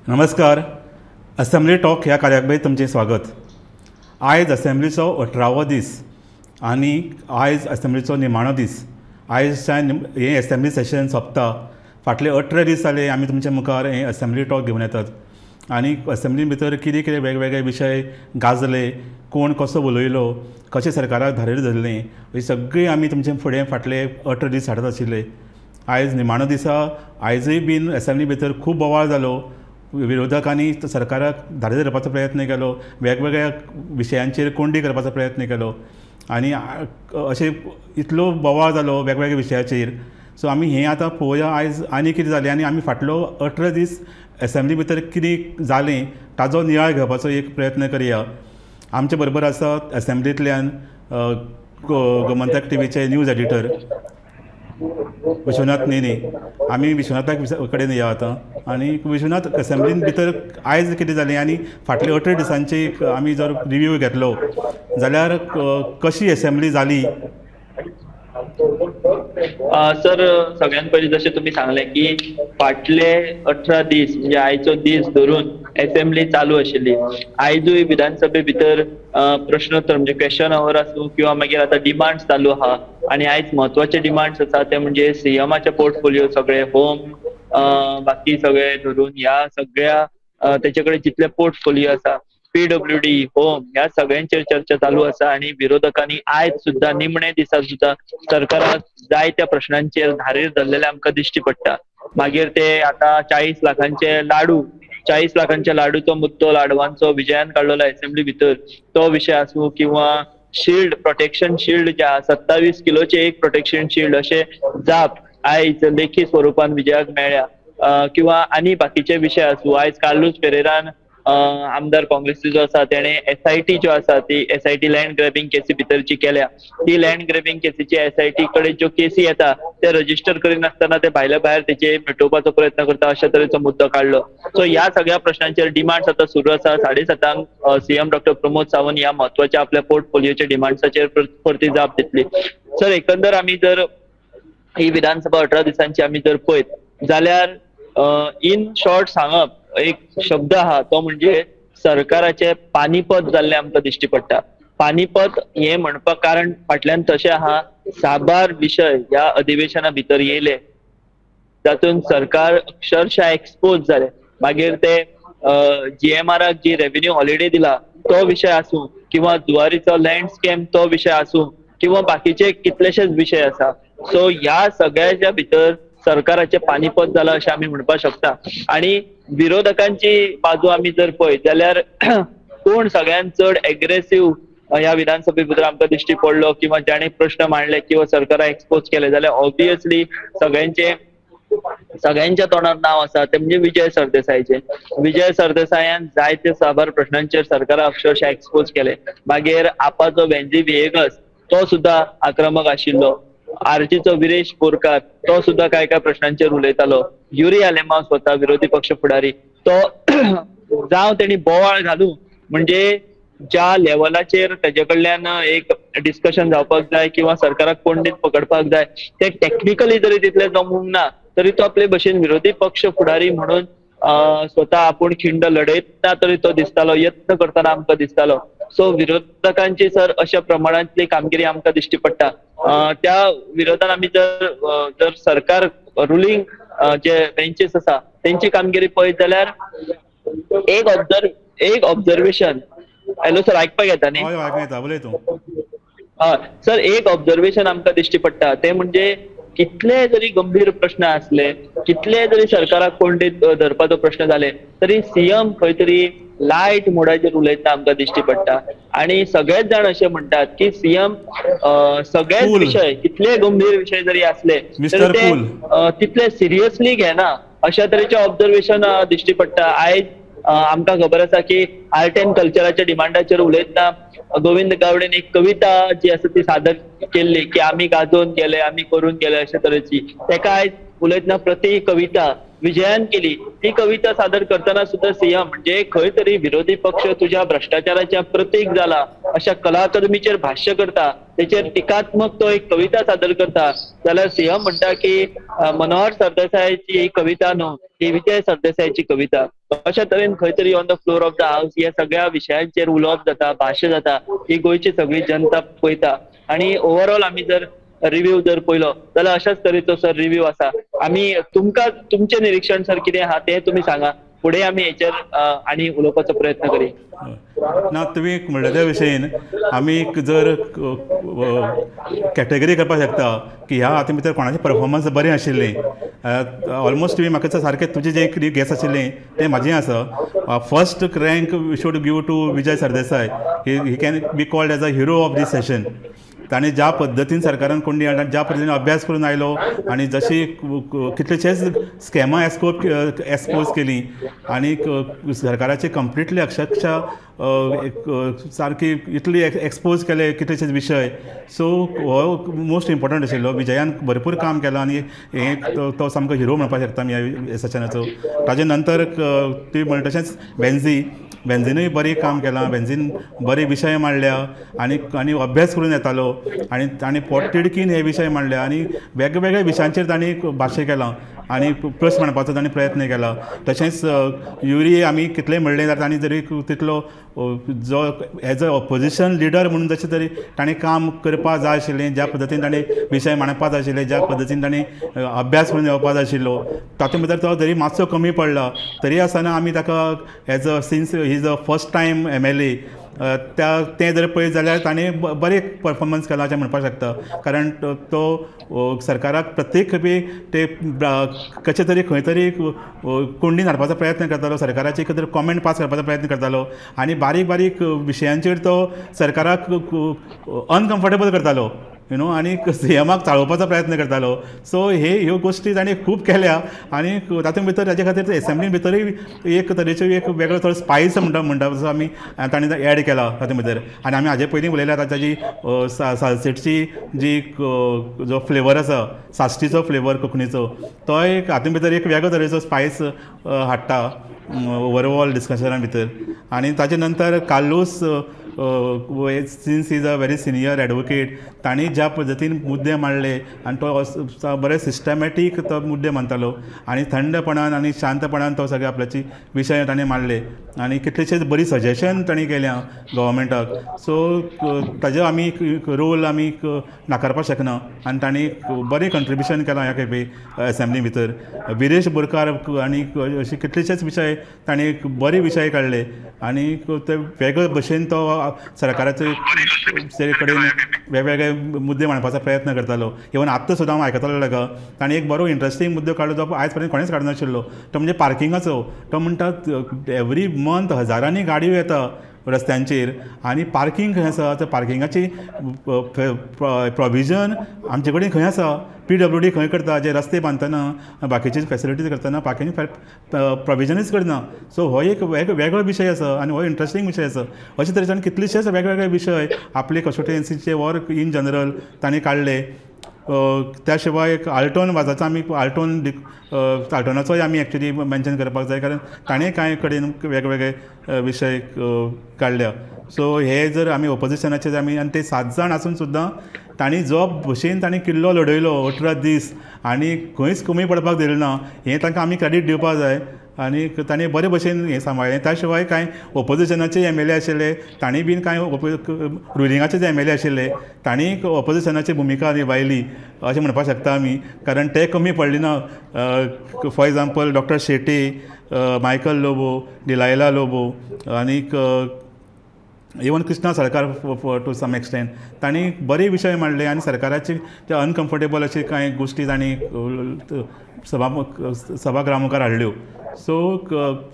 नमस्कार. Assembly talk ह्या कार्यावळीत तुमचें स्वागत. आयज असेंब्लीचो 18वो दीस आनी आयज असेंब्लीचो निमाणो दीस. आयजच्यान हें असेंब्ली सेशन सोंपता. फाटले 18 दीस जाले आमी तुमच्या मुखार हें असेंब्ली टॉक घेवन येतात आनी असेंब्ली भितर कितें कितें वेगवेगळे विशय गाजले, कोण कसो उलयलो, कशें सरकाराक धारेर धरलें, ही सगळी आमी तुमचे फुडें फाटले 18 दीस हाडत आशिल्ले. आयज निमाणो दिसा आयजूय बीन असेंब्ली भितर खूब बोवाळ जालो. विरोधकांनी सरकाराक धारेर धरपाचो प्रयत्न केलो, वेगवेगळ्या विशयांचेर कोंडी करपाचो प्रयत्न केलो आनी अशें इतलो बोवाळ जालो वेगवेगळ्या विशयाचेर. सो आमी हें आतां पळोवया आयज आनी कितें जालें आनी आमी फाटलो 18 दीस असेंब्ली भितर कितें जालें ताजो नियाळ घेवपाचो एक प्रयत्न करया. आमचे बरोबर आसात असेंब्लींतल्यान गोमंतक टीव्हीचे न्यूज एडिटर विश्वनाथ नेने. आमी विश्वनाथा कडेन या आतां. आनी विश्वनाथ, असेंब्लीन भितर आयज कितें जालें आनी फाटले 18 दिसांचे आमी जर रिव्यू घेतलो जाल्यार कशी असेंब्ली जाली? सर, सगळ्यात पयलीं जशें तुमी सांगलें की फाटले 18 दीस म्हणजे आयचो दीस धरून असेंब्ली चालू आशिल्ली. आयजूय विधानसभे भितर प्रश्नोत्तर म्हणजे क्वेश्चन आवर आसूं किंवा मागीर आतां डिमांड्स चालू आहा. आनी आयज म्हत्वाचे डिमांड्स आसा ते म्हणजे सीएमाचे पोर्टफोलियो सगळे, होम बाकी सगळे धरून ह्या सगळ्या तेचे कडेन जितले पोर्टफोलियो आसा, PWD, होम, ह्या सगळ्यांचेर चर्चा चालू आसा. आनी विरोधकांनी आयज सुद्धा निमणे दिसा सुद्धा सरकाराक जायत्या प्रश्नांचेर धारेर धरलेले आमकां दिश्टी पडटा. मागीर ते आतां 40 लाखांच्या लाडूचो मुद्दो लाडवांचो विजयान काडलेलो असेंब्ली भितर तो विशय आसूं किंवा शिल्ड, प्रोटेक्शन शिल्ड जे 27 किलोचे एक प्रोटेक्शन शिल्ड अशे जाप आयज लेखी स्वरुपान विजयाक मेळ्ळ्या, किंवा आनी बाकीचे विशय आसूं. आयज कार्लोस पेरेरान आमदार काँग्रेसीचो आसा तेणे SIT ज्यो आसा ती SIT लँड ग्रॅबिंग केसी भितरची केल्या. ती लँड ग्रॅबिंग केसीची SIT कडेन ज्यो केसी येता ते रजिस्टर करिनासतना ते भायल्या भायर तेचे मिटोवपाचो प्रयत्न करता अशा तरेचो मुद्दो काडलो. सो ह्या सगळ्या प्रश्नांचेर डिमांड्स आतां सुरू आसा. 7:30 सीएम डॉक्टर प्रमोद सावंत ह्या म्हत्वाच्या आपल्या पोर्टफोलियोच्या डिमांड्साचेर परती जाप दितली. सर, एकंदर आमी जर ही विधानसभा 18 दिसांची आमी जर पळयत जाल्यार इन शॉर्ट सांगप एक शब्द आहा तो म्हणजे सरकाराचे पानीपत जाल्ले आमकां दिश्टी पडटा. पानीपत हे म्हणपाक कारण फाटल्यान तशें आहा, साबार विशय ह्या अधिवेशना भितर येयले जातून सरकार अक्षरशः एक्सपोज जाले. मागीर ते GMRक जी रेव्हेन्यू हॉलिडे दिला तो विशय आसूं किंवा जुवारीचो लँड स्कॅम तो विशय आसूं किंवा बाकीचे कितलेशेच विशय आसा. सो ह्या सगळ्याच्या भितर सरकाराचे पानीपत जाला अशें आमी म्हणपाक शकता. आनी विरोधकांची बाजू आमी जर पळयत जाल्यार कोण सगळ्यात चड एग्रेसिव्ह ह्या विधानसभे भितर आमकां दिश्टी पडलो किंवा ज्याने प्रश्न मांडले किंवा सरकाराक एक्सपोज केले जाल्यार ऑब्वियसली सगळ्यांच्या तोंडार नांव आसा ते म्हणजे विजय सरदेसाईचे. विजय सरदेसायान जायते साबार प्रश्नांचेर सरकाराक अक्षरशः एक्सपोज केले. मागीर आपाचो वेंजी विएगस तो सुद्धा आक्रमक आशिल्लो. आरचीचो विरेश बोरकार तो सुद्धा काय प्रश्नांचेर उलयतालो. युरी आलेमा स्वता विरोधी पक्ष फुडारी तो जावं तेणी बोवाळ घालूं म्हणजे ज्या लेवलाचेर तेजे कडल्यान एक डिस्कशन जावपाक जाय किंवा सरकाराक कोंडीत पकडपाक जाय ते टेक्निकली जरी तितले जमूंक ना तरी तो आपले भशेन विरोधी पक्ष फुडारी म्हणून स्वता आपूण खिंड लढयतना तरी तो दिसतालो, यत्न करतना आमकां दिसतालो. सो विरोधकांची सर अशा प्रमाणांतली कामगिरी आमकां दिश्टी पडटा. त्या विरोधान आमी जर सरकार रुलींग जे बेंचीस आसा तेंची कामगिरी पळयत जाल्यार एक ऑब्झर्वेशन. हॅलो सर, आयकपाक येता न्ही? हय सर, एक ऑब्झर्वेशन आमकां दिश्टी पडटा ते म्हणजे कितले जरी गंभीर प्रश्न असले, कितले जरी सरकाराक कोंडीत धरपाचो प्रश्न जाले तरी सीएम खंय तरी लायट मोडाचेर उलयतना आमकां दिश्टी पडटा. आनी सगळेच जाण अशें म्हणटात की सीएम सगळेच विशय कितले गंभीर विशय जरी असले तरी ते तितले सिरियसली घेना अशा तरेचे ऑब्झर्वेशन दिश्टी पडटा. आयज आमकां खबर आसा की आर्ट एंड कल्चराच्या डिमांडाचेर उलयतना गोविंद गावडेन एक कविता जी आसा ती सादर केल्ली की आमी गाजोवन गेले, आमी करून गेले अशा तरेची. तेका आयज उलयतना प्रती कविता विजयान केली. ती कविता सादर करतना सुद्धा सीएम म्हणजे खंय तरी विरोधी पक्ष तुझ्या भ्रष्टाचाराच्या प्रतीक जाला अशा कला अकादमीचेर भाष्य करता, तेचेर टिकात्मक तो एक कविता सादर करता जाल्यार सीएम म्हणटा की मनोहर सरदेसायाची ही कविता न्हू, ही विजय सरदेसायाची कविता. अशा तरेन खंय तरी on the floor of the house ह्या सगळ्या विशयांचेर उलोवप जाता, भाश्य जाता, ही गोंयची सगळी जनता पळयता. आणि ओव्हरऑल आमी जर रिव्ह्यू जर पळयलो जाल्यार अशाच तरेचो सर रिव्ह्यू आसा. आमी तुमकां तुमचें निरीक्षण सर कितें आहा तें तुमी सांगा, फुडें आमी हेचेर आनी उलोवपाचो प्रयत्न करी. ना तुमी म्हणल्या त्या विशयीन आमी जर कॅटेगरी करपाक शकता की ह्या हातूंत भितर कोणाचें परफॉर्मन्स बरें आशिल्लें. ऑलमोस्ट तुमी म्हाका सारकें तुजें जें गॅस आशिल्लें तें म्हाजें आसा. First rank we should give to Vijay Sardesai. He can be called as a hero of this session. ताणें ज्या पद्दतीन सरकारान कोंडी हाडला, ज्या पद्दतीन अभ्यास करून आयलो आनी जशी कितलेशेच स्कॅमां एक्सपोज केली आनी सरकाराचे कंप्लिटली अक्षरशः सारकी इतली एक्सपोज केले कितलेशेच विशय. सो हो मोस्ट इम्पॉर्टंट आशिल्लो. विजयान भरपूर काम केलां आनी हें तो सामको हिरो म्हणपाक शकता आमी ह्या सेशनाचो. ताजे नंतर ती म्हणटा तशेंच बेन्झीनूय बरें काम केलां. बेन्झीन बरे विशय मांडल्या आनी अभ्यास करून येतालो आनी ताणें पोटतिडकीन हे विशय मांडले आनी वेगवेगळ्या विशयांचेर ताणें भाश्य केलां आनी प्लस म्हणपाचो ताणें प्रयत्न केला. तशेंच युरी आमी कितलेंय म्हणलें जाल्यार ताणें जरी तितलो जो एज अ ऑपोजिशन लिडर म्हणून जशें तरी ताणें काम करपा जाय आशिल्लें, ज्या पद्दतीन ताणें विशय मांडपा जाय आशिल्ले, ज्या पद्दतीन ताणें अभ्यास करून येवपा जाय आशिल्लो, तातूंत भितर तो जरी मातसो कमी पडला तरी आसतना आमी ताका as a since he is a first time MLA तें जर पळयत जाल्यार ताणें बरें परफॉर्मन्स केला अशें म्हणपाक शकता. कारण तो सरकाराक प्रत्येक खेपे ते कशें तरी खंय तरी कोंडीन हाडपाचो प्रयत्न करतालो, सरकाराची खंय तरी कॉमेंट पास करपाचो प्रयत्न करतालो आनी बारीक बारीक विशयांचेर तो सरकाराक अनकम्फर्टेबल करतालो आनी CMाक चाळोवपाचो प्रयत्न करतालो. सो ह्यो गोश्टी ताणें खूब केल्या आनी तातूंत भितर ताचे खातीर एसेंब्लीन भितरूय एक तरेचो एक वेगळो थोडो स्पायस म्हणटा तसो आमी ताणें एड केला तातूंत भितर. आनी आमी हाजे पयलीं उलयल्या ताची सालसेटची जी जो फ्लेवर आसा, साश्टीचो फ्लेवर कोंकणीचो, तो एक हातूंत भितर एक वेगळो तरेचो स्पायस हाडटा ओवरऑल डिस्कशना भितर. आनी ताचे नंतर Carlos since is a very senior advocate, तांणी ज्या पद्दतीन मुद्दे मांडले आनी तो बरे सिस्टमॅटीक तो मुद्दे मांडटालो आनी थंडपणान आनी शांतपणान तो सगळे आपल्याची विशय ताणें मांडले आनी कितलेशेच बरी सजेशन ताणें केल्या गव्हर्मेंटाक. सो ताजो आमी रोल आमी नाकारपाक शकना आनी ताणें बरें कंट्रिब्युशन केलां ह्या खेपे एसेंब्ली भितर. विरेश बोरकार आनी अशे कितलेशेच विशय ताणें बरे विशय काडले आनी ते वेगळे भशेन तो सरकाराचे कडेन वेगवेगळे मुद्दे मांडपाचो प्रयत्न करतालो. इवन आत्तां सुद्दां हांव आयकतालो ताका ताणें एक बरो इंट्रस्टींग मुद्दो काडलो जो आयज पर्यंत कोणेंच काडनाशिल्लो. तो म्हणजे पार्किंगाचो. तो म्हणटा एवरी मंथ हजारांनी गाडयो येता रस्त्यांचेर आनी पार्किंग खंय आसा, तर पार्किंगाची प्रोविजन आमचे कडेन खंय आसा. PWD खंय करता, जे रस्ते बांदतना बाकीचे फेसिलिटीज करतना पार्किंग प्रोविजनूच करना. सो हो एक वेगळो विशय आसा आनी हो इंट्रस्टींग विशय आसा. अशे तरेच्यान कितलेशेच वेगवेगळे विशय आपले कॉन्स्टिट्युएन्सीचे वर इन जनरल ताणें काडले. त्या शिवाय एक आल्टोन वाजाचो आमी आल्टोनाचोय आमी एक्चुली मेन्शन करपाक जाय, कारण ताणें कांय कडेन वेगवेगळे विशय काडल्या. सो हे जर आमी ऑपोजिशनाचे आमी आनी ते 7 जाण आसून सुद्दां तांणी जो भशेन तांणी किल्लो लडयलो 18 दीस आनी खंयच कमी पडपाक दिलें ना, हें तांकां आमी क्रेडीट दिवपाक जाय. आनी ताणें बरे भशेन हें सांबाळ्ळें. त्या शिवाय कांय ऑपोजिशनाचे MLA आशिल्ले, तांणी बीन कांय रुलिंगाचे जे MLA आशिल्ले तांणी ऑपोजिशनाची भुमिका निभायली अशें म्हणपाक शकता आमी, कारण ते कमी पडले ना. For example doctor Shete, Michael Lobo, Delilah Lobo आनीक even Krishna Salkar to some extent तांणी बरे विशय मांडले आनी सरकाराचे ते अनकम्फर्टेबल अशे कांय गोश्टी तांणी सभागृहा मुखार हाडल्यो. सो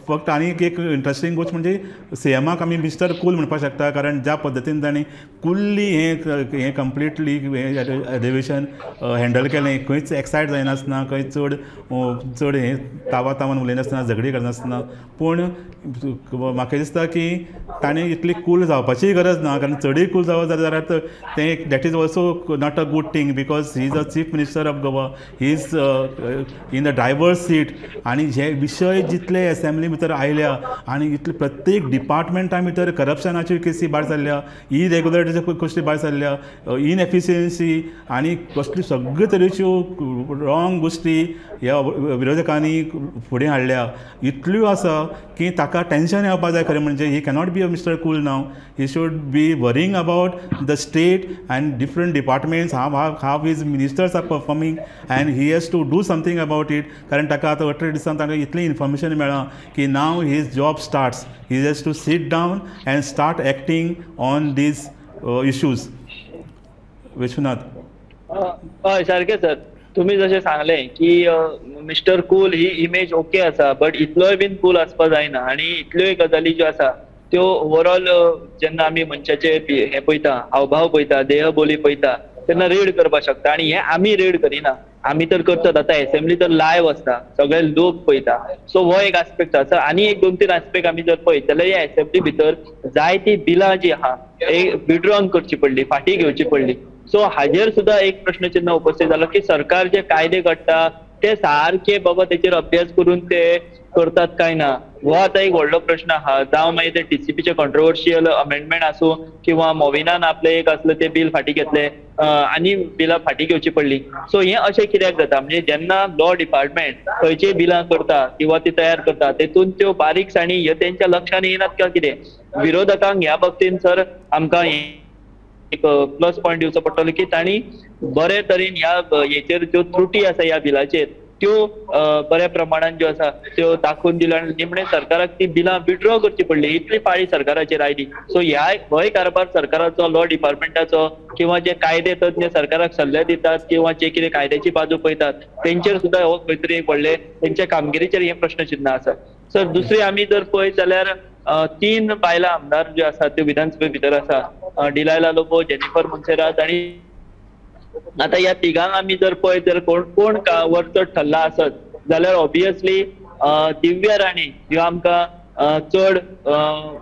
फक्त आनी एक इंट्रस्टींग गोश्ट म्हणजे CMाक आमी मिस्टर कूल म्हणपाक शकता, कारण ज्या पद्दतीन तांणी कुल्ली हें कंप्लिटली अधिवेशन हँडल केलें. खंयच एक्सायट जायनासतना, खंय चड हें तावन उलयनासतना, झगडी करनासतना. पूण म्हाका दिसता की ताणें इतली कूल जावपाची गरज ना, कारण चडूय कूल जावप जाल्यार तें that is also not a good thing, because he is a chief minister of Goa, he is in the driver seat आनी हे विशय विशय जितले असेंब्ली भितर आयल्या आनी इतले प्रत्येक डिपार्टमेंटा भितर करप्शनाच्यो केसी भायर सरल्या, इरेग्युलरिटीज कसली भायर सरल्या, इनएफिशियन्सी आनी कसली सगळे तरेच्यो रॉंग गोश्टी ह्या विरोधकांनी फुडें हाडल्या. इतल्यो आसा की ताका टेन्शन येवपाक जाय. खरें म्हणजे he cannot be a mister cool नाव. He should be worrying about the state and different departments, how his ministers are performing and he has to do something about it. कारण ताका आतां 18 दिसान ताका इतलें इन्फॉर्मेशन मेळ्ळां की नाव his job starts. He has to sit down and start acting on these issues. Vishwanath. हय सारकें सर. तुम्ही जशें सांगलें की मिस्टर कूल ही इमेज ओके आसा, बट इतलोय बीन कूल आसपा जायना. आनी इतल्योय गजाली ज्यो आसा त्यो ओवरऑल जेन्ना आमी मनशाचे हे पळयता, हावभाव पळयता, देहबोली पळयता, तेन्ना रीड करपाक शकता. आनी हे आमी रीड करिना, आमी तर करतात. आतां असेंब्ली तर लायव्ह आसता, सगळे लोक पळयता. सो हो एक आस्पेक्ट आसा. आनी एक 2-3 आस्पेक्ट आमी जर पळयत जाल्यार ह्या असेंब्ली भितर जायती बिलां जी आहा विड्रॉन करची पडली, फाटीं घेवची पडली. सो हाजेर सुद्धा एक प्रश्नचिन्ह उपस्थित झालं की सरकार जे कायदे काडटा ते सारखे बाबा तेचेर अभ्यास करून ते करतात काय ना, हो आता एक व्हडलो प्रश्न आहा. जावं मागीर ते टीसीपीचे कॉन्ट्रोवर्शियल अमेंडमेंट आसूं किंवा मोविनान आपले एक असले ते बिल फाटीं घेतले आनी बिलां फाटीं घेवची पडली. सो हें अशें कित्याक जाता म्हणजे जेन्ना लॉ डिपार्टमेंट खंयचीय बिलां करता किंवा ती तयार करता तेतून त्यो बारीकसाणी ह्यो तेंच्या लक्षांत येनात काय कितें. विरोधकांक ह्या बाबतींत सर आमकां एक प्लस पॉइंट दिवचो पडटलो की तांणी बरे तरेन ह्या हेचेर ज्यो त्रुटी आसा ह्या बिलाचेर त्यो बऱ्या प्रमाणात ज्यो आसा त्यो दाखोवन दिल्यो आनी निमणे सरकाराक ती बिलां विड्रॉ करची पडली. इतली पाळी सरकाराचेर आयली. सो ह्या होय कारभार सरकाराचो, लॉ डिपार्टमेंटाचो किंवा जे कायदे तज्ञ सरकाराक सल्ले दितात किंवा जे कितें कायद्याची बाजू पळयतात तेंचेर सुद्धा हो खंय तरी एक व्हडले तेंच्या कामगिरीचेर हे प्रश्नचिन्ह आसा. सर दुसरी आमी जर पळयत जाल्यार 3 बायलां आमदार ज्यो आसात त्यो विधानसभे भितर आसा, डिलायला लोबो, जेनिफर मोन्सेरात आनी आता ह्या तिगांक आमी जर पळयत जाल्यार कोण वर चड ठरला आसत जाल्यार ऑब्वियसली दिव्या राणे ह्यो आमकां चड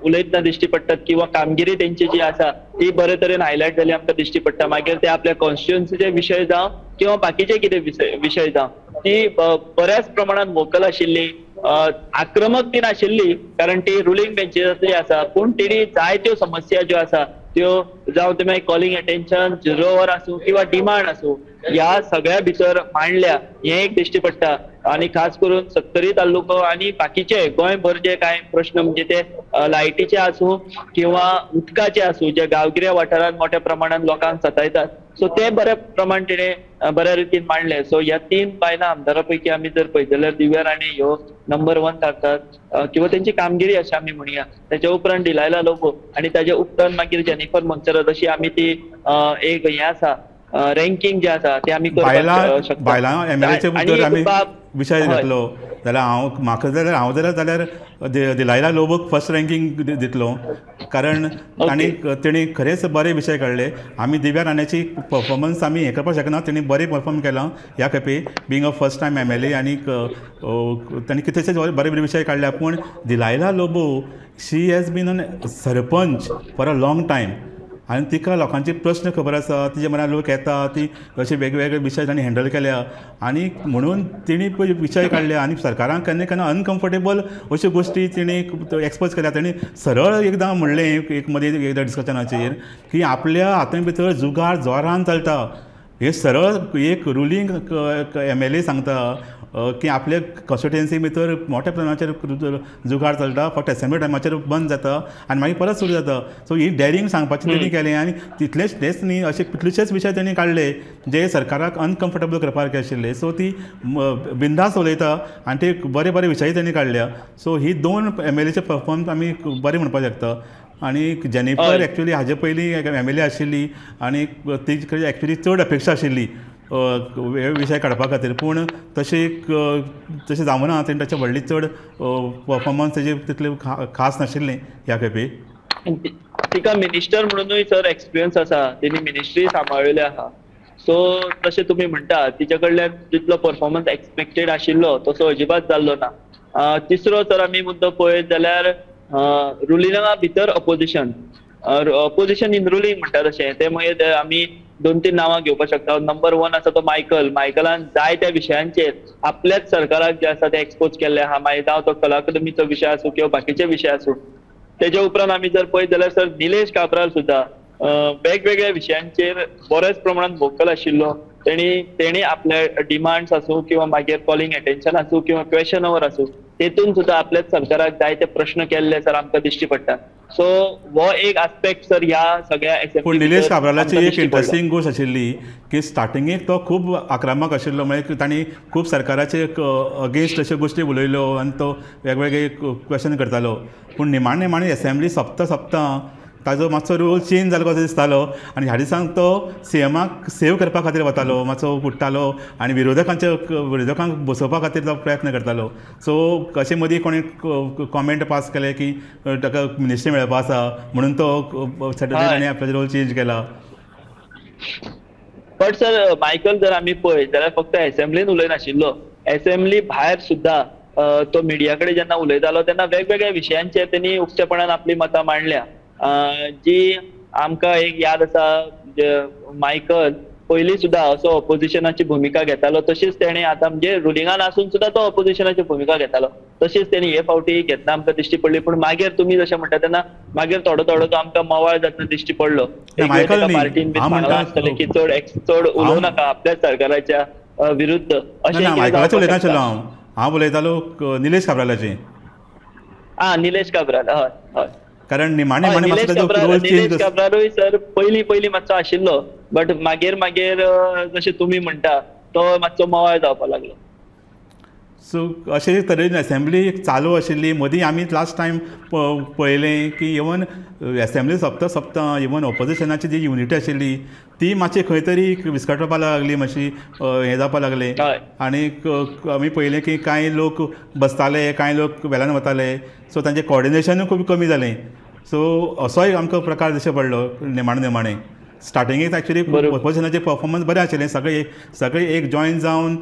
उलयतना दिश्टी पडटात किंवा कामगिरी तेंची जी आसा ती बरे तरेन हायलायट जाली आमकां दिश्टी पडटा. मागीर ते आपल्या कॉन्स्टिट्युएन्सीचे विशय जावं किंवा बाकीचे कितें विशय जावं ती बऱ्याच प्रमाणात व्होकल आशिल्ली, आक्रमक ती नाशिल्ली कारण ती रुलींग बेंचेसाचली आसा. पूण तिणी जायत्यो समस्या ज्यो आसा त्यो जावं ते मागीर कॉलिंग अटेन्शन, 0 वर आसूं किंवा डिमांड आसूं ह्या सगळ्या भितर मांडल्या हें एक दिश्टी पडटा. आनी खास करून 70 तालुको आनी बाकीचे गोंयभर जे कांय प्रश्न म्हणजे ते लायटीचे आसूं किंवा उदकाचे आसूं जे गांवगिऱ्या वाठारांत मोठ्या प्रमाणात लोकांक सतायतात, सो ते बऱ्या प्रमाण तिणें बऱ्या रितीन मांडले. सो ह्या 3 बायलां आमदारा पैकी आमी जर पळयत जाल्यार दिव्या राणे ह्यो नंबर 1 थारतात किंवा तेंची कामगिरी अशी आमी म्हणया. तेच्या उपरांत डिलायला लोबो आनी ताच्या उपरांत मागीर जेनिफर मोन्सेरात अशी आमी ती एक हें आसा रँकिंग जे आसा ते आमी करपाक शकता. बायलां एमएलएचे भितर आमी विशय घेतलो जाल्यार म्हाका जाल्यार दिलायला लोबोक फर्स्ट रँकिंग दितलो कारण तेणी खरेंच बरे विशय काडले. आमी दिव्या राण्याची परफॉर्मन्स आमी हें करपाक शकना, तेणी बरें परफॉर्म केलां ह्या खेपे being a first time MLA आनी तांणी कितलेशेच बरे बरे विशय काडल्या. पूण Delilah Lobo she has been a sarpanch for a long time आनी तिका लोकांचे प्रश्न खबर आसा, तिचे मनार लोक येता, ती अशे वेगवेगळे विशय तांणी हँडल केल्या आनी म्हणून तिणी विशय काडले आनी सरकाराक केन्ना केन्ना अनकम्फर्टेबल अश्यो गोश्टी तिणी एक्सपोज केल्या. तांणी सरळ एकदां म्हणलें एक मदीं एकदां डिस्कशनाचेर की आपल्या हातां भितर जुगार जोरान चलता. हे सरळ एक रुलींग एमएलए सांगता की आपल्या कॉन्स्टिट्युएन्सी भितर मोठ्या प्रमाणाचेर जुगार चलता, फक्त असेंब्ली टायमाचेर बंद जाता आनी मागीर परत सुरू जाता. सो ही डॅरिंग सांगपाचें तेणी केलें आनी तितलेच तेच न्ही अशे कितलेशेच विशय तेणी काडले जे सरकाराक अनकम्फर्टेबल करपाक आशिल्ले. सो ती बिंदास उलयता आनी ते बरे बरे विशय तेणी काडल्या. सो ही 2 एमएलएचे परफॉर्मन्स आमी बरें म्हणपाक शकता. आनी जेनिफर एक्चुली हाजे पयलीं एमएलए आशिल्ली आनी तेजे कडेन एक्चुली चड अपेक्षा आशिल्ली विशय काडपा खातीर, पूण तशें जावना. तेणी ताचे व्हडली चड परफॉर्मन्स तेजे तितले खास नाशिल्लें ह्या खेपे. तिका मिनिस्टर म्हणूनय सर एक्सपिरियन्स आसा, तिणी मिनिस्ट्री सांबाळिल्ली आहा. सो तशें तुमी म्हणटा तिचे कडल्यान जितलो परफॉर्मन्स एक्सपेक्टेड आशिल्लो तसो अजिबात जाल्लो ना. तिसरो सर आमी मुद्दो पळयत जाल्यार रुलिंगा भितर अपोजिशन इन रुलींग म्हणटा तशें ते मागीर आमी 2-3 नांवां घेवपाक शकता. नंबर 1 आसा तो मायकलान जाय त्या विशयांचेर आपल्याच सरकाराक जे आसा ते एक्सपोज केल्ले आहा. मागीर जावं तो कला अकादमीचो विशय आसूं किंवा बाकीचे विशय आसूं. तेजे उपरांत आमी जर पळयत जाल्यार सर निलेश काब्राल सुद्दां वेगवेगळ्या विशयांचेर बऱ्याच प्रमाणात वोकल आशिल्लो. तेणी आपले डिमांड्स आसूं किंवा मागीर कॉलिंग अटेन्शन आसूं किंवा क्वेश्चन अवर आसूं तेतून सुद्दां आपल्याच सरकाराक जायते प्रश्न केल्ले सर आमकां दिश्टी पडटा. सो हो एक आस्पेक्ट सर ह्या सगळ्या पूण निलेश काब्रालाची एक इंटरेस्टिंग गोष्ट आशिल्ली की स्टार्टिंगेक तो खूब आक्रमक आशिल्लो. म्हणजे तांणी खूब सरकाराचे अगेन्स्ट अश्यो गोश्टी उलयल्यो आनी तो वेगवेगळे क्वेश्चन करतालो. पूण निमाणे असेंब्ली सोंपता ताजो मातसो रोल चेंज जालो कसो दिसतालो आनी ह्या दिसांक तो सीएमाक सेव करपा खातीर वतालो, मातसो उठ्ठालो आनी विरोधकांक बसोवपा खातीर तो प्रयत्न करतालो. सो अशें मदीं कोणी कॉमेंट पास केले की ताका मिनिस्ट्री मेळपा आसा म्हणून तो सॅटर्डे ताणें आपलो रोल चेंज केला. बट सर मायकल जर आमी पळयत जाल्यार फक्त असेंब्लीन उलयनाशिल्लो. असेंब्ली भायर सुद्दां तो मिडिया कडेन जेन्ना उलयतालो तेन्ना वेगवेगळ्या विशयांचेर तेणी उक्तेपणान आपली मतां मांडल्या. जी आमकां एक याद आसा मायकल पयलीं सुद्दां असो ऑपोजिशनाची भुमिका घेतालो तशीच तेणी आतां म्हणजे रुलिंगान आसून सुद्दां तो ऑपोजिशनाची भुमिका घेतालो तशीच तेणी हे फावटी घेतना आमकां दिश्टी पडली. पूण मागीर तुमी जशें म्हणटा तेन्ना मागीर थोडो तो आमकां मवाळ जातना दिश्टी पडलो. पार्टीन बी सांगलां आसतलें की चड उलोव नाका आपल्याच सरकाराच्या विरुद्ध अशें. हांव उलयतालो निलेश काब्रालाचें. निलेश काब्राल हय हय. कारण निलेश काब्रालूय सर पयलीं मातसो आशिल्लो बट मागीर जशें तुमी म्हणटा तो मातसो मवाळ जावपाक लागलो. सो अशे तरेन असेंब्ली चालू आशिल्ली. मदीं आमी लास्ट टायम पळयलें की इवन असेंब्ली सोंपता इवन ऑपोजिशनाची जी युनिटी आशिल्ली ती मातशी खंय तरी विस्कटपाक लागली, मातशी हें जावपाक लागलें. आनी आमी पळयलें की कांय लोक बसताले, कांय लोक वेल्यान वताले. सो तांचें कॉर्डिनेशनूय खूब कमी जालें. सो असोय आमकां प्रकार दिश्टी पडलो निमाणें. स्टार्टिंगेक एक्चुली ऑपोजिशनाचे परफॉर्मन्स बरें आशिल्लें. सगळे एक जॉयन जावन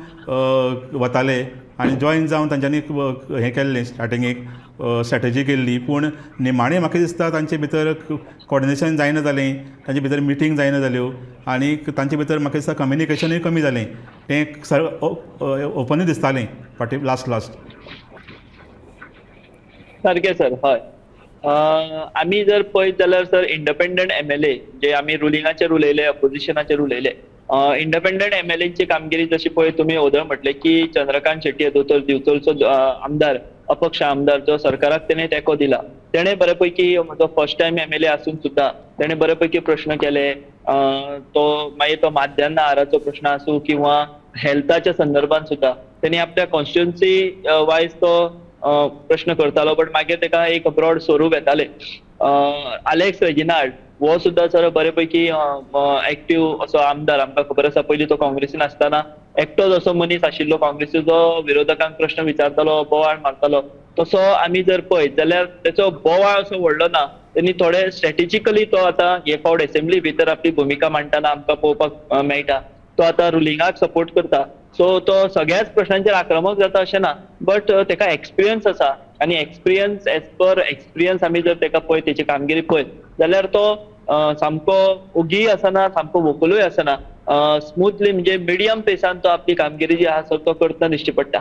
वताले आनी जॉयन जावन तांच्यांनी हें केल्लें स्टार्टिंगेक स्ट्रॅटजी केल्ली. पूण निमाणें म्हाका दिसता तांचे भितर कॉर्डिनेशन जायना जालें, तांचे भितर मिटींग जायना जाल्यो आनी तांचे भितर म्हाका दिसता कम्युनिकेशनूय कमी जालें. तें ओपनूय दिसतालें लास्ट. सारकें सर हय. आमी जर पळयत जाल्यार सर इंडिपेंडंट MLA जे आमी रुलिंगाचेर उलयले, अपोजिशनाचेर उलयले, इंडिपेंडंट MLAची कामगिरी जशी पळय तुमी ओदळ म्हटलें की चंद्रकांत शेट्टी दोतोर दिवचलचो आमदार, अपक्ष आमदार जो सरकाराक तेणें तेंको दिला. तेणें बरे पैकी जो फर्स्ट टायम MLA आसून सुद्दां तेणें बरे पैकी प्रश्न केले. मागीर तो माध्यान आहाराचो प्रश्न आसूं किंवा हेल्थाच्या संदर्भात सुद्दां तेणी आपल्या कॉन्स्टिट्युएन्सी वायज तो प्रश्न करतालो. बट मागीर तेका एक ब्रॉड स्वरूप येतालें. अलेक्स रेजिनाल्ड हो सुद्दां सर बरे पैकी एक्टिव्ह असो आमदार. आमकां खबर आसा पयलीं तो काँग्रेसीन आसतना एकटोच असो मनीस आशिल्लो काँग्रेसीचो जो विरोधकांक प्रश्न विचारतालो, बोवाळ मारतालो. तसो आमी जर पळयत जाल्यार तेचो बोवाळ असो व्हडलो ना. तेणी थोडे स्ट्रॅटेजिकली तो आतां हे फावट असेंब्ली भितर आपली भुमिका मांडटाना आमकां पळोवपाक मेळटा. तो आतां रुलिंगाक सपोर्ट करता. सो तो सगळ्याच प्रश्नांचेर आक्रमक जाता अशें ना. बट तेका एक्सपिरियन्स आसा आनी एक्सपिरियन्स एज पर एक्सपिरियन्स आमी जर तेका पळयत तेची कामगिरी पळयत जाल्यार तो सामको ओगी आसना, सामको वोकलूय आसना. स्मुथली म्हणजे मिडियम पेसान तो आपली कामगिरी जी आसा तो करतना दिश्टी पडटा.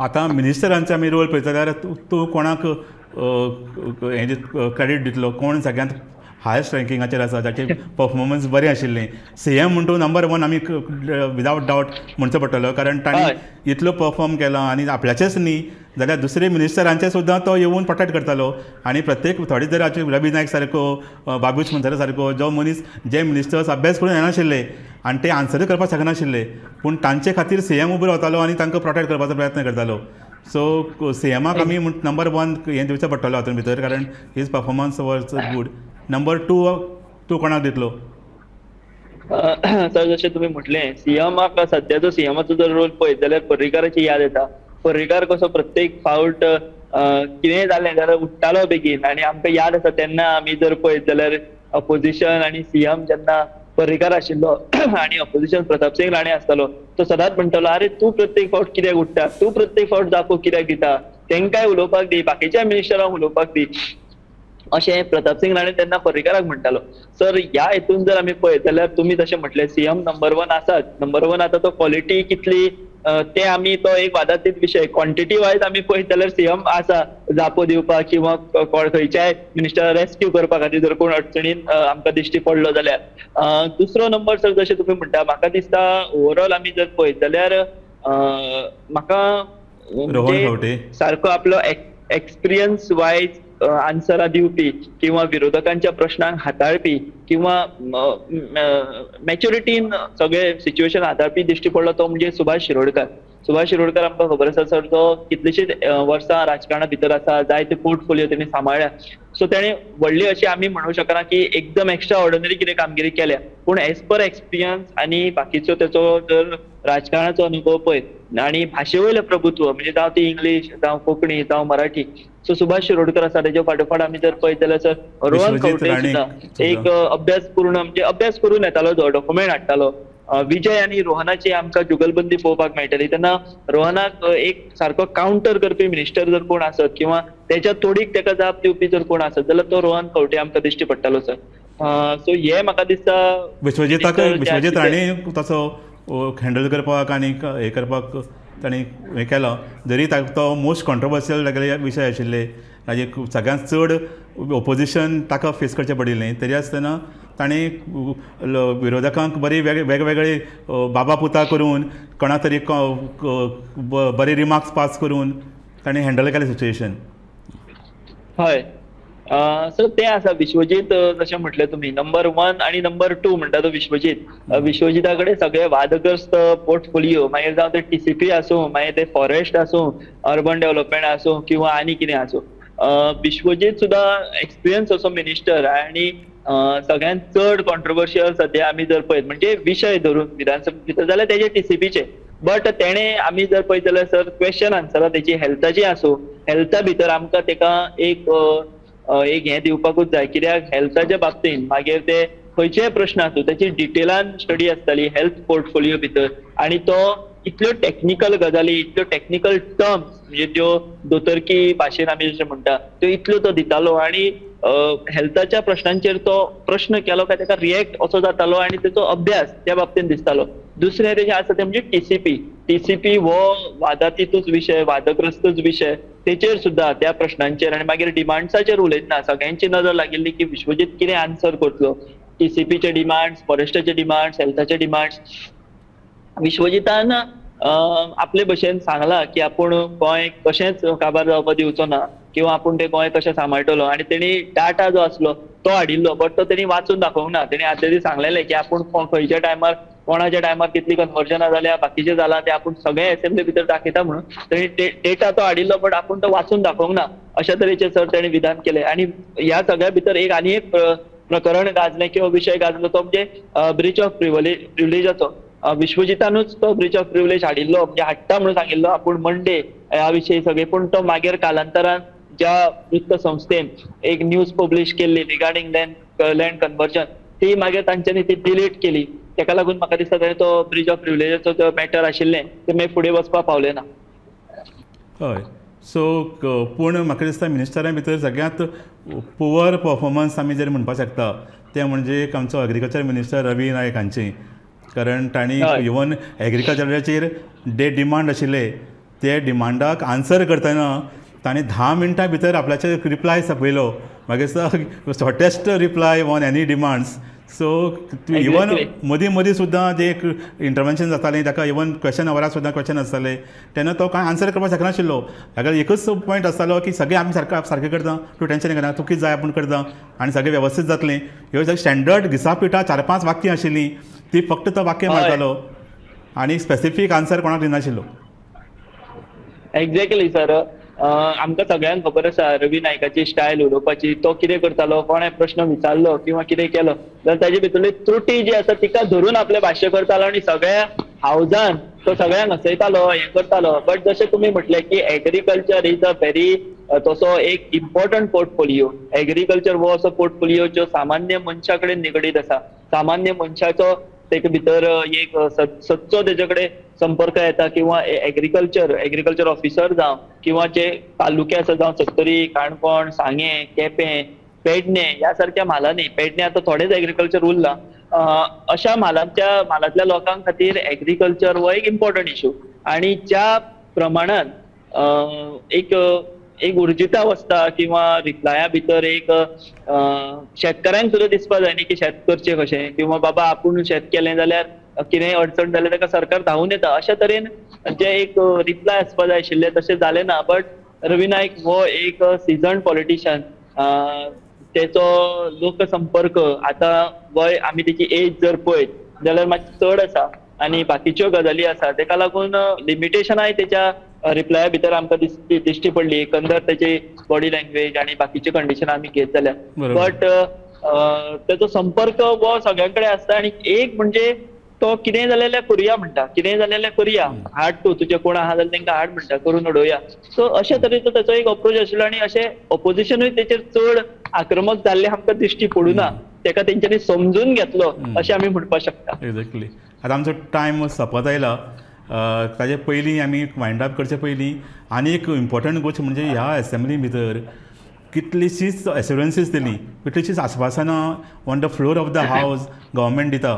आतां मिनिस्टरांचे आमी रोल पळयता जाल्यार तूं कोणाक हें क्रेडीट दितलो, कोण सगळ्यांत हायस्ट रँकिंगाचेर आसा, जाचे परफॉर्मन्स बरें आशिल्लें. सीएम म्हणटून नंबर 1 आमी विदावट डावट म्हणचो पडटलो. कारण ताणें इतलो परफॉर्म केलो आनी आपल्याचेच न्ही जाल्यार दुसरे मिनिस्टरांचे सुद्दां तो येवन प्रोटेक्ट करतालो. आनी प्रत्येक थोडे तरी रवी नायक सारको, बाबूश मंथरा सारको जो मनीस जे मिनिस्टर्स अभ्यास करून येनाशिल्ले आनी ते आन्सर करपाक शकनाशिल्ले पूण तांचे खातीर सीएम उबो रावतालो आनी तांकां प्रोटेक्ट करपाचो प्रयत्न करतालो. सो सीएमाक आमी नंबर 1 हें दिवचो पडटलो हातूंत भितर कारण his performance was good. Number 2 तूं कोणाक दितलो? सर जशें तुमी म्हटलें सीएमाक सद्याचो सीएमाचो जर रोल पळयत जाल्यार पर्रीकाराची याद येता. पर्रीकार कसो प्रत्येक फावट कितेंय जालें जाल्यार उठ्ठालो बेगीन आनी आमकां याद आसा तेन्ना आमी जर पळयत जाल्यार अपोजिशन आनी सीएम जेन्ना पर्रीकार आशिल्लो आनी अपोजिशन प्रताप सिंग राणे आसतालो तो सदांच म्हणटालो अरे तूं प्रत्येक फावट कित्याक उठ्ठा, तूं प्रत्येक फावट जापो कित्याक दिता, तेंकाय उलोवपाक दी, बाकीच्या मिनिस्टरांक उलोवपाक दी. अशें प्रताप सिंग राणे तेन्ना पर्रीकाराक म्हणटालो. सर ह्या हेतून जर आमी पळयत जाल्यार तुमी जशें म्हटलें सीएम नंबर 1 आसात. नंबर 1 आतां तो क्वॉलिटी कितली ते आमी तो एक वादातीत विशय. क्वॉन्टिटी वायज आमी पळयत जाल्यार सीएम आसा जापो दिवपाक किंवा खंयच्याय मिनिस्टराक रेस्क्यू करपा खातीर जर कोण अडचणीन आमकां दिश्टी पडलो जाल्यार. दुसरो नंबर सर जशें तुमी म्हणटा म्हाका दिसता ओवरऑल आमी जर पळयत जाल्यार म्हाका रोहन खंवटे सारको आपलो एक्सपिरियन्स वायज आन्सरां दिवपी किंवा विरोधकांच्या प्रश्नांक हाताळपी किंवा मॅच्युरिटीन सगळे सिच्युएशन हाताळपी दिश्टी पडलो तो म्हणजे सुभाष शिरोडकर. सुभाष शिरोडकर आमकां खबर आसा सर तो कितलीशीच वर्सां राजकारणा भितर आसा. जायते पोर्टफोलियो तेणी सांबाळ्ळ्या. सो तेणे व्हडली अशी आमी म्हणूं शकना की एकदम एक्स्ट्रा ऑर्डिनरी कितें कामगिरी केल्या पूण एज पर एक्सपिरियन्स आनी बाकीचो तेचो जर राजकारणाचो अनुभव पळयत आनी भाशेवयलें प्रभुत्व म्हणजे जावं ती इंग्लीश जावं कोंकणी जावं मराठी. सो सुभाष शिरोडकर आसा तेजे फाटोफाट आमी जर पळयत जाल्यार सर रोहन खंवटे सुद्दां एक अभ्यासपूर्ण म्हणजे अभ्यास करून येतालो जो डॉक्युमेंट हाडटालो. विजय आनी रोहनाची आमकां जुगलबंदी पळोवपाक मेळटली तेन्ना रोहनाक एक सारको काउंटर करपी मिनिस्टर जर कोण आसत किंवा तेच्या तोडीक तेका जाप दिवपी जर कोण आसत जाल्यार तो रोहन खंवटे आमकां दिश्टी पडटालो सर. सो हे म्हाका दिसता विश्वजीत राणे तसो हँडल करपाक आनी हे करपाक ताणी हें केलो जरी तो मोस्ट कॉन्ट्रोवर्शियल विशय आशिल्ले ताजे सगळ्यांत चड ओपोजिशन ताका फेस करचें पडिल्लें तरी आसतना ताणें विरोधकांक बरी वेगवेगळे बाबा पुता करून कोणा तरी बरे रिमार्क्स पास करून ताणें हँडल केलें सिच्युएशन. हय सर ते आसा विश्वजीत जशें म्हटलें तुमी नंबर 1 आनी नंबर 2 म्हणटा तो विश्वजीत. विश्वजिता कडेन सगळे वादग्रस्त पोर्टफोलियो मागीर जावं ते टीसीपी आसूं मागीर ते फॉरेस्ट आसूं अर्बन डेव्हलपमेंट आसूं किंवा आनी कितें आसूं. विश्वजीत सुद्दां एक्सपिरियन्स असो मिनिस्टर आनी सगळ्यांत चड कॉन्ट्रोवर्शियल सद्या आमी जर पळयत म्हणजे विशय धरून विधानसभे भितर जाल्यार तेजे टीसीपीचे. बट तेणे आमी जर पळयत जाल्यार सर क्वेश्चन आन्सरां तेची हेल्थाची आसूं हेल्था भितर आमकां तेका एक हें दिवपाकूच जाय कित्याक हेल्थाच्या बाबतींत मागीर ते खंयचेय प्रश्न आसूं त्याची डिटेलान स्टडी आसताली हेल्थ पोर्टफोलियो भितर आनी तो इतल्यो टॅक्निकल गजाली इतल्यो टॅक्निकल टर्म्स म्हणजे त्यो दोतोरकी भाशेन आमी जशें म्हणटा त्यो इतल्यो तो दितालो आनी हेल्थाच्या प्रश्नांचेर तो प्रश्न केलो काय तेका रिएक्ट असो जातालो आनी तेचो अभ्यास त्या बाबतींत दिसतालो. दुसरें तेजें आसा तें म्हणजे टीसीपी हो वादातीतूच विशय वादग्रस्तूच विशय तेचेर सुद्दां त्या प्रश्नांचेर आनी मागीर डिमांड्साचेर उलयतना सगळ्यांची नजर लागिल्ली की विश्वजीत कितें आन्सर करतलो. टीसीपीचे डिमांड्स फॉरेस्टाचे डिमांड्स हेल्थाचे डिमांड्स विश्वजितान आपले भशेन सांगला की आपूण गोंय कशेंच काबार जावपाक दिवचो ना किंवा आपूण ते गोंय कशें सांबाळटलो आनी तेणी डाटा जो आसलो तो हाडिल्लो बट तो तेणी वाचून दाखोवंक ना. तेणी आदले दीस सांगलेलें की आपूण खंयच्या टायमार कोणाच्या टायमार कितली कन्वर्जनां जाल्या बाकीचें जालां ते आपूण सगळे एसेंब्ली भितर दाखयता म्हणून तेणी डेटा तो हाडिल्लो बट आपूण तो वाचून दाखोवंक ना अशा तरेचें सर तेणी विधान केलें. आनी ह्या सगळ्या भितर एक आनी एक प्रकरण गाजलें किंवा विशय गाजलो तो म्हणजे ब्रीच ऑफ प्रिविलेजाचो. विश्वजितानूच तो ब्रीच ऑफ प्रिविलेज हाडिल्लो म्हणजे हाडटा म्हणून सांगिल्लो आपूण मंडे ह्या विशयी सगळे पूण तो मागीर कालांतरान ज्या वृत्त संस्थेन एक न्यूज पब्लीश केल्ली रिगार्डिंग लँड कन्वर्जन ती मागीर तांच्यांनी ती डिलीट केली. तेका लागून म्हाका दिसता ताणें तो ब्रीच ऑफ प्रिविलेजाचो जो मॅटर आशिल्लें ते मागीर फुडें वचपाक पावलें ना. हय सो पूण म्हाका दिसता मिनिस्टरां भितर सगळ्यांत पुवर परफॉर्मन्स आमी जर म्हणपाक शकता तें म्हणजे आमचो एग्रीकल्चर मिनिस्टर रवी नायक हांची. कारण तांणी इवन एग्रीकल्चराचेर जे डिमांड आशिल्ले ते डिमांडाक आन्सर करतना तांणी 10 मिनटां भितर आपल्याचे रिप्लाय सपयलो. मागीर shortest reply on any demands. So even मदीं सुद्दां जे इंटरवेन्शन जातालें ताका इवन क्वेश्चन अवराक सुद्दां क्वेश्चन आसताले तेन्ना तो कांय आन्सर करपाक शकनाशिल्लो. हाका एकच पॉयंट आसतालो की सगळें आमी सारकें करता तूं टेंशन घेना तूं कितें जाय आपूण करता आनी सगळें वेवस्थीत जातलें. ह्यो स्टँडर्ड दिसापिठा 4-5 वाक्यां आशिल्लीं ती फक्त तो वाक्य मारतालो आनी स्पेसिफीक आन्सर कोणाक दिनाशिल्लो. एक्झॅक्टली सर आमकां सगळ्यांक खबर आसा रवी नायकाची स्टायल उलोवपाची. तो कितें करतालो कोणें प्रश्न विचारलो किंवा कितें केलो जाल्यार ताजे भितरली त्रुटी जी आसा तिका धरून आपलें भाश्य करतालो आनी सगळ्या हावजान तो सगळ्यांक हसयतालो हें करतालो. बट जशें तुमी म्हटलें की एग्रीकल्चर इज अ व्हेरी तसो एक इम्पॉर्टंट पोर्टफोलियो. एग्रीकल्चर हो असो पोर्टफोलियो जो सामान्य मनशा कडेन निगडीत आसा. सामान्य मनशाचो तेका भितर एक सच्चो तेजे कडेन संपर्क येता किंवा एग्रीकल्चर ऑफिसर जावं किंवा जे तालुके आसा जावं सत्तरी काणकोण सांगे केपें पेडणे यासारख्या म्हालांनी, पेडणे आता थोडेच एग्रीकल्चर उरला, अशा म्हालांतल्या लोकां खातीर एग्रीकल्चर हो एक इम्पॉर्टंट इश्यू. आणि ज्या प्रमाणान एक उर्जिता वसता किंवा रिप्लाया भितर एक शेतकऱ्यांक सुद्दां दिसपा जाय न्ही की शेत करचें कशें, किंवा बाबा आपूण शेत केलें जाल्यार कितेंय अडचण जाल्यार ताका सरकार धांवून येता, अशा तरेन जे एक रिप्लाय आसपा जाय आशिल्ले तशें जालें ना. बट रवी नायक हो एक सिजन्ड पॉलिटिशियन, तेचो लोकसंपर्क आतां वय आमी तेची एज जर पळयत जाल्यार मातशी चड आसा आनी बाकीच्यो गजाली आसा, तेका लागून लिमिटेशनाय तेच्या रिप्लाया भितर आमकां दिश्टी पडली, एकंदर तेची बॉडी लँग्वेज आनी बाकीचे कंडिशन आमी घेत जाल्यार. बट तेचो संपर्क हो सगळ्यां कडेन आसता. आनी एक म्हणजे तो कितेंय जाल्यार करुया म्हणटा, कितेंय जाल्यार करुया, हाड तूं तुजे कोण आहा जाल्यार तांकां हाड म्हणटा, करून उडोवया. सो अशे तरेचो तेचो एक अप्रोच आशिल्लो. आनी अशें ऑपोजिशनूय तेचेर चड आक्रमक जाल्ले आमकां दिश्टी पडूं ना, तेका तेंच्यांनी समजून घेतलो अशें आमी म्हणपाक शकता. एक्झॅक्टली. आतां आमचो टायम सोंपत आयला. ताजे पयलीं आमी वायंड अप करचे पयलीं आनी एक इम्पॉर्टंट गोश्ट म्हणजे ह्या असेंब्ली भितर कितलीशींच एश्युरन्सीस दिली, कितलीशींच आश्वासनां on the floor of the house government दिता.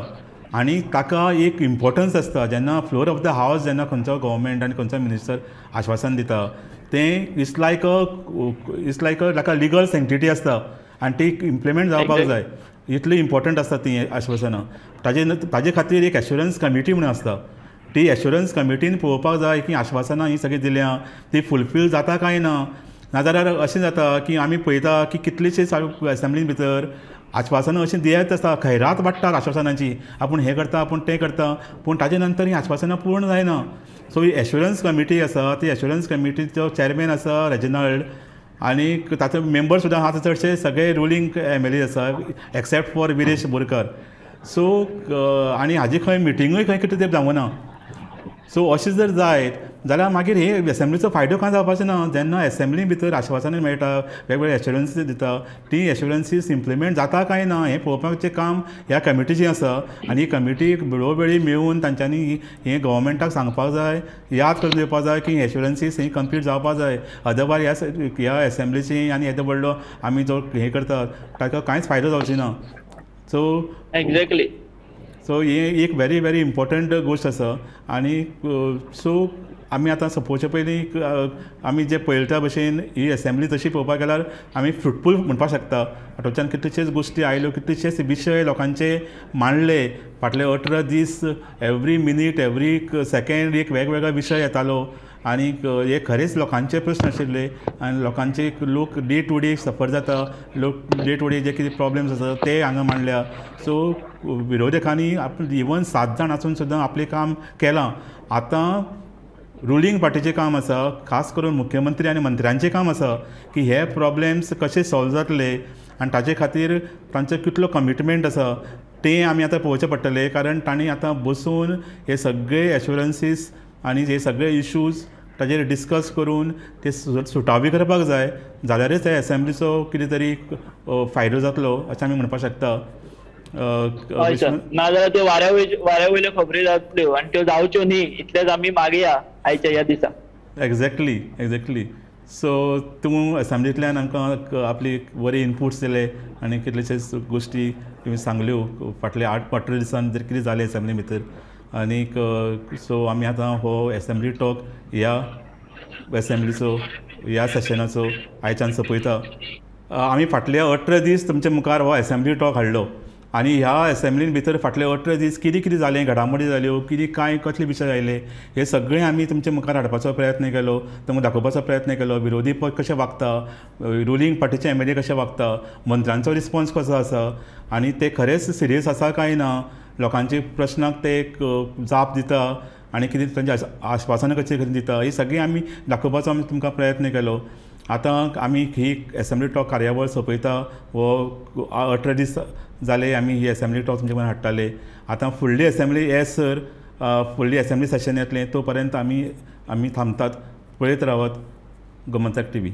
आनी ताका एक इम्पॉर्टन्स आसता जेन्ना फ्लोर ऑफ द हावस जेन्ना खंयचो गव्हर्मेंट आनी खंयचो मिनिस्टर आश्वासन दिता, तें इट्स लायक ताका लिगल सेंक्टिटी आसता आनी ती इम्प्लिमेंट जावपाक जाय. इतली इम्पॉर्टंट आसता ती आश्वासनां. ताजे खातीर एक एश्युरन्स कमिटी म्हणून आसता. ती एश्युरन्स कमिटीन पळोवपाक जाय की आश्वासनां ही सगळीं दिल्या ती फुलफील जाता काय ना. नाजाल्यार अशें जाता की आमी पळयता की कितलीशींच असेंब्ली भितर आश्वासनां अशीं दियत आसता, खैरात वाडटात आश्वासनांची, आपूण हें करता आपूण तें करता, पूण ताजे नंतर ही आश्वासनां पूर्ण जायना. सो ही एश्युरन्स कमिटी आसा, ती एश्युरन्स कमिटीचो चॅरमॅन आसा रेजिनाल्ड, आनी ताचो मेंबर सुद्दां आहा चडशे सगळे रुलींग MLA आसा except for Viresh Borkar. So आनी हाजी खंय मिटिंगूय खंय कितें तें जावना. सो अशें जर जायत जाल्यार मागीर हे एसेंब्लीचो फायदो कांय जावपाचो ना. जेन्ना एसेंब्ली भितर आश्वासनां मेळटा, वेगवेगळे एश्युरन्सीस दिता, ती एश्युरन्सीस इम्प्लिमेंट जाता काय ना हें पळोवपाचें काम ह्या कमिटीचें आसा. आनी ही कमिटी वेळोवेळी मेळून तांच्यांनी हें गव्हर्मेंटाक सांगपाक जाय, याद करून दिवपाक जाय की एश्युरन्सीस ही कंप्लीट जावपाक जाय. अदरवायज ह्या एसेंब्लीची आनी येदो व्हडलो आमी जो हें करतात ताका कांयच फायदो जावची ना. So exactly. सो ही एक व्हेरी व्हेरी इम्पॉर्टंट गोश्ट आसा. आनी सो आमी आतां सोंपोवचे पयलीं आमी जे पळयता भशेन ही एसेंब्ली तशी पळोवपाक गेल्यार आमी फ्रुटफूल म्हणपाक शकता. हातूंतल्यान कितलेशेच गोश्टी आयल्यो, कितलेशेच विशय लोकांचे मांडले. फाटले 18 दीस एवरी मिनीट एवरी सेकेंड एक वेगवेगळो विशय येतालो आनी हे खरेंच लोकांचे प्रश्न आशिल्ले. आनी लोकांचे लोक डे टू डे सफर जाता, लोक डे टू डे जे कितें प्रॉब्लेम्स आसा ते हांगा मांडल्या. सो विरोधकांनी इवन 7 जाण आसून सुद्दां आपलें काम केलां. आतां रुलींग पार्टीचें काम आसा, खास करून मुख्यमंत्री आनी मंत्र्यांचें काम आसा की हे प्रॉब्लेम्स कशे सॉल्व जातले आनी ताचे खातीर तांचो कितलो कमिटमेंट आसा तें आमी आतां पळोवचें पडटलें. कारण तांणी आतां बसून हे सगळे एश्युरन्सीस आनी हे सगळे इश्यूज ताजेर डिस्कस करून ते सुटावी करपाक जाय. जाल्यारच त्या एसेंब्लीचो कितें तरी फायदो जातलो अशें आमी म्हणपाक शकता. नाजाल्यार त्यो वाऱ्या वयल्यो खबरी जातल्यो आनी त्यो जावच्यो न्ही इतलेच आमी मागया आयच्या ह्या दिसा. एक्झॅक्टली. सो तूं एसेंब्लींतल्यान आमकां आपली बरे इनपुट्स दिले आनी कितलेशेच गोश्टी तुवें सांगल्यो फाटल्या 18 दिसान जर कितें जालें एसेंब्ली भितर. आनीक सो आमी आतां हो एसेंब्ली टॉक ह्या एसेंब्लीचो ह्या सेशनाचो आयच्यान सोंपयता. आमी फाटले 18 दीस तुमचे मुखार हो एसेंब्ली टॉक हाडलो आनी ह्या एसेंब्लीन भितर फाटले 18 दीस कितें कितें जालें, घडामोडी जाल्यो, कितें कसले विशय आयले हे सगळें आमी तुमचे मुखार हाडपाचो प्रयत्न केलो, तुमकां दाखोवपाचो प्रयत्न केलो. विरोधी पक्ष कशें वागता, रुलींग पार्टीचे MLA कशें वागता, मंत्र्यांचो रिस्पॉन्स कसो आसा आनी ते खरेंच सिरियस आसा काय ना, लोकांचे प्रश्नाक ते जाप दिता आनी कितें तांचे आश्वासनां कशें दिता, ही सगळीं आमी दाखोवपाचो आमी तुमकां प्रयत्न केलो. आतां आमी ही एसेंब्ली टॉक कार्यावळ सोंपयता. हो 18 दीस जाले आमी ही एसेंब्ली टॉक तुमचे कडेन हाडटाले. आतां फुडली एसेंब्ली येसर फुडली एसेंब्ली सेशन येतलें तो पर्यंत आमी थांबतात. पळयत रावात गोमंतक TV.